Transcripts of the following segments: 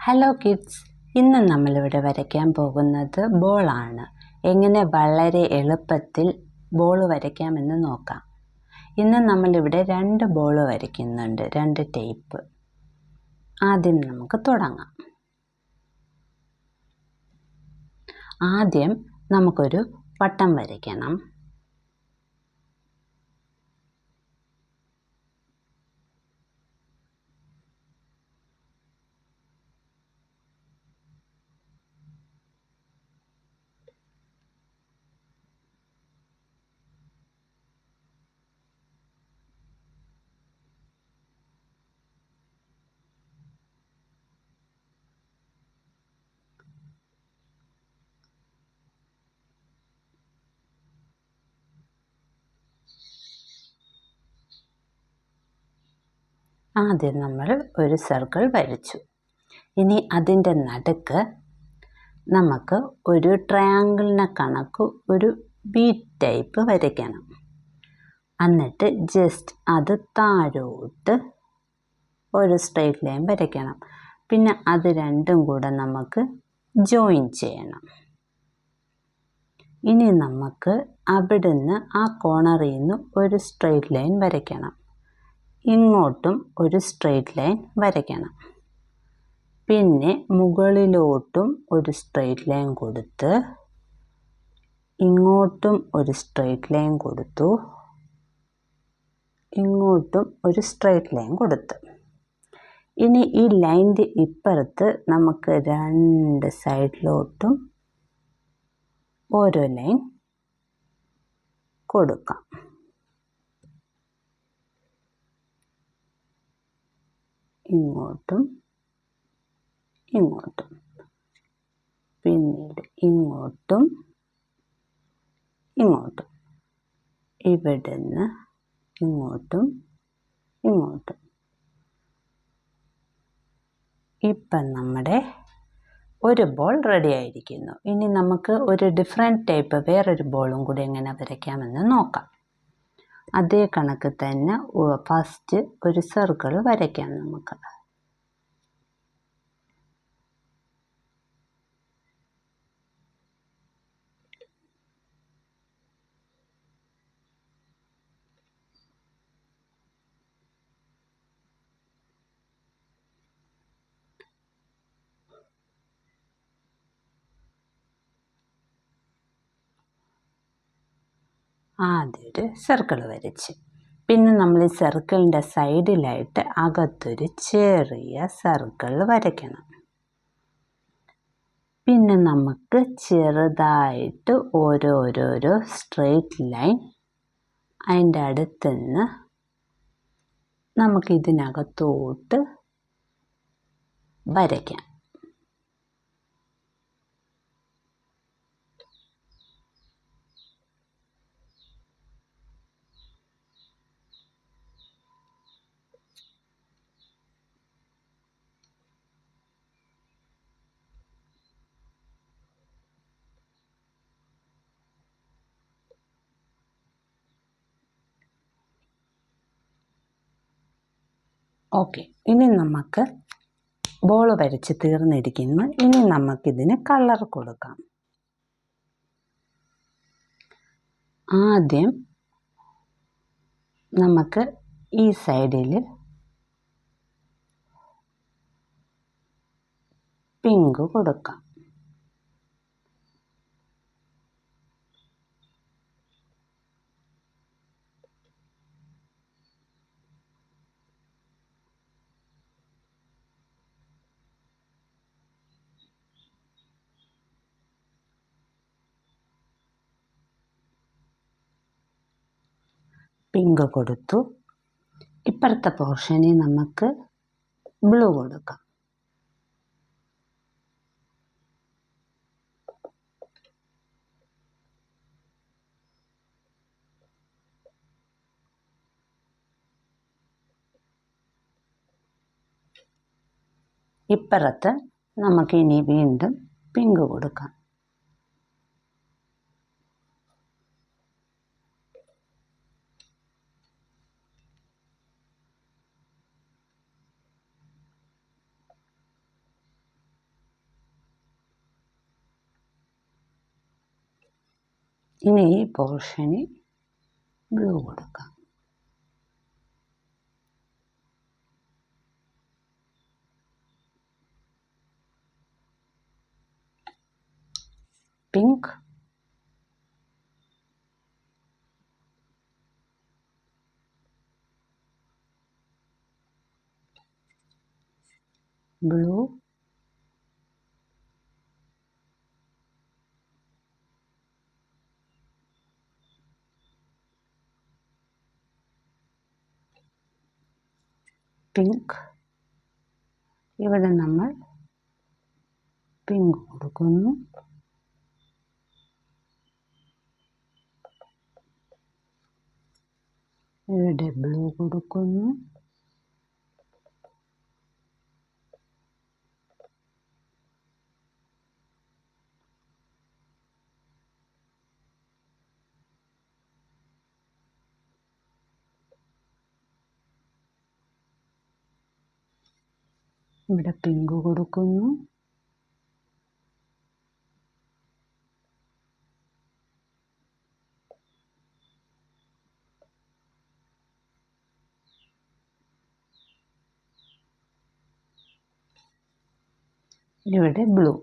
Hello kids, ഇന്ന് നമ്മളിവിടെ വരയ്ക്കാൻ പോകുന്നത് ബോളാണ്. എങ്ങനെ വളരെ എളുപ്പത്തിൽ ബോൾ വരയ്ക്കാമെന്ന് നോക്കാം. ഇന്ന് നമ്മളിവിടെ 2 ബോൾ വരയ്ക്കുന്നുണ്ട്, 2 ടൈപ്പ്. ആദ്യം നമുക്ക് തുടങ്ങാം. ആദ്യം നമുക്കൊരു വട്ടം വരയ്ക്കണം. ആദ്യം നമ്മൾ ഒരു സർക്കിൾ വരച്ചു. ഇനി അതിൻ്റെ നടുക്ക് നമുക്ക് ഒരു ട്രയാങ്കിളിനെ കണക്ക് ഒരു ബി ടൈപ്പ് വരയ്ക്കണം. എന്നിട്ട് ജസ്റ്റ് അത് താഴോട്ട് ഒരു സ്ട്രെയിറ്റ് ലൈൻ വരയ്ക്കണം. പിന്നെ അത് രണ്ടും കൂടെ നമുക്ക് ജോയിൻ ചെയ്യണം. ഇനി നമുക്ക് അവിടുന്ന് ആ കോർണറിൽ നിന്ന് ഒരു സ്ട്രെയിറ്റ് ലൈൻ വരയ്ക്കണം. ഇങ്ങോട്ടും ഒരു സ്ട്രെയിറ്റ് ലൈൻ വരയ്ക്കണം. പിന്നെ മുകളിലോട്ടും ഒരു സ്ട്രെയിറ്റ് ലൈൻ കൊടുത്ത് ഇങ്ങോട്ടും ഒരു സ്ട്രെയിറ്റ് ലൈൻ കൊടുത്തു, ഇങ്ങോട്ടും ഒരു സ്ട്രെയിറ്റ് ലൈൻ കൊടുത്തു. ഇനി ഈ ലൈനിൻ്റെ ഇപ്പുറത്ത് നമുക്ക് 2 സൈഡിലോട്ടും ഓരോ ലൈൻ കൊടുക്കാം. ഇങ്ങോട്ടും ഇങ്ങോട്ടും, പിന്നീട് ഇങ്ങോട്ടും ഇങ്ങോട്ടും, ഇവിടുന്ന് ഇങ്ങോട്ടും ഇങ്ങോട്ടും. ഇപ്പം നമ്മുടെ ഒരു ബോൾ റെഡി ആയിരിക്കുന്നു. ഇനി നമുക്ക് ഒരു ഡിഫറെൻറ്റ് ടൈപ്പ് വേറൊരു ബോളും കൂടി എങ്ങനെ വരയ്ക്കാമെന്ന് നോക്കാം. അതേ കണക്ക് തന്നെ ഫസ്റ്റ് ഒരു സർക്കിൾ വരയ്ക്കാം നമുക്ക്. ആദ്യം ഒരു സർക്കിൾ വരച്ച്, പിന്നെ നമ്മൾ ഈ സർക്കിളിൻ്റെ സൈഡിലായിട്ട് അകത്തൊരു ചെറിയ സർക്കിൾ വരയ്ക്കണം. പിന്നെ നമുക്ക് ചെറുതായിട്ട് ഓരോരോരോ സ്ട്രെയിറ്റ് ലൈൻ അതിൻ്റെ അടുത്തുനിന്ന് നമുക്കിതിനകത്തോട്ട് വരയ്ക്കാം. ഓക്കെ, ഇനി നമുക്ക് ബോൾ വരച്ച് തീർന്നിരിക്കുന്നു. ഇനി നമുക്കിതിന് കളർ കൊടുക്കാം. ആദ്യം നമുക്ക് ഈ സൈഡിൽ പിങ്ക് കൊടുക്കാം. പിങ്ക് കൊടുത്തു. ഇപ്പുറത്തെ പോർഷനിൽ നമുക്ക് ബ്ലൂ കൊടുക്കാം. ഇപ്പുറത്ത് നമുക്കിനി വീണ്ടും പിങ്ക് കൊടുക്കാം. ഇനി ഈ പോർഷന് ബ്ലൂ കൊടുക്കാം. Pink, blue, pink. ഇവിടെ നമ്മൾ പിങ്ക് കൊടുക്കുന്നു. ഇവിടെ ബ്ലൂ കൊടുക്കുന്നു. ഇവിടെ പിങ്ക് കൊടുക്കുന്നു. ഇവിടെ ബ്ലൂ.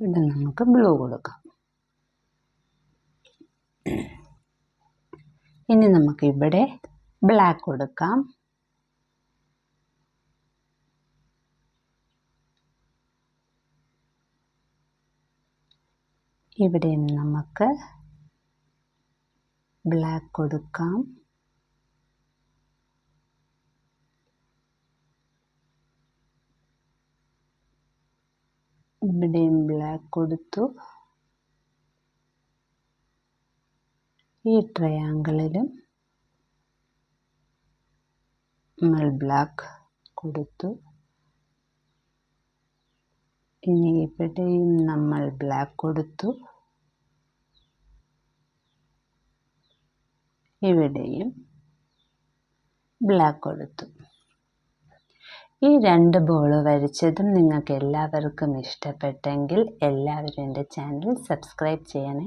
ഇവിടെ നമുക്ക് ബ്ലൂ കൊടുക്കാം. ഇനി നമുക്ക് ഇവിടെ ബ്ലാക്ക് കൊടുക്കാം. ഇവിടെ നമുക്ക് ബ്ലാക്ക് കൊടുക്കാം. ഇവിടെയും ബ്ലാക്ക് കൊടുത്തു. ഈ ട്രയാങ്കിളിലും നമ്മൾ ബ്ലാക്ക് കൊടുത്തു. ഇനി ഇവിടെയും നമ്മൾ ബ്ലാക്ക് കൊടുത്തു. ഇവിടെയും ബ്ലാക്ക് കൊടുത്തു. ഈ 2 ബോൾ വരച്ചതും നിങ്ങൾക്ക് എല്ലാവർക്കും ഇഷ്ടപ്പെട്ടെങ്കിൽ എല്ലാവരും എൻ്റെ ചാനൽ സബ്സ്ക്രൈബ് ചെയ്യണേ.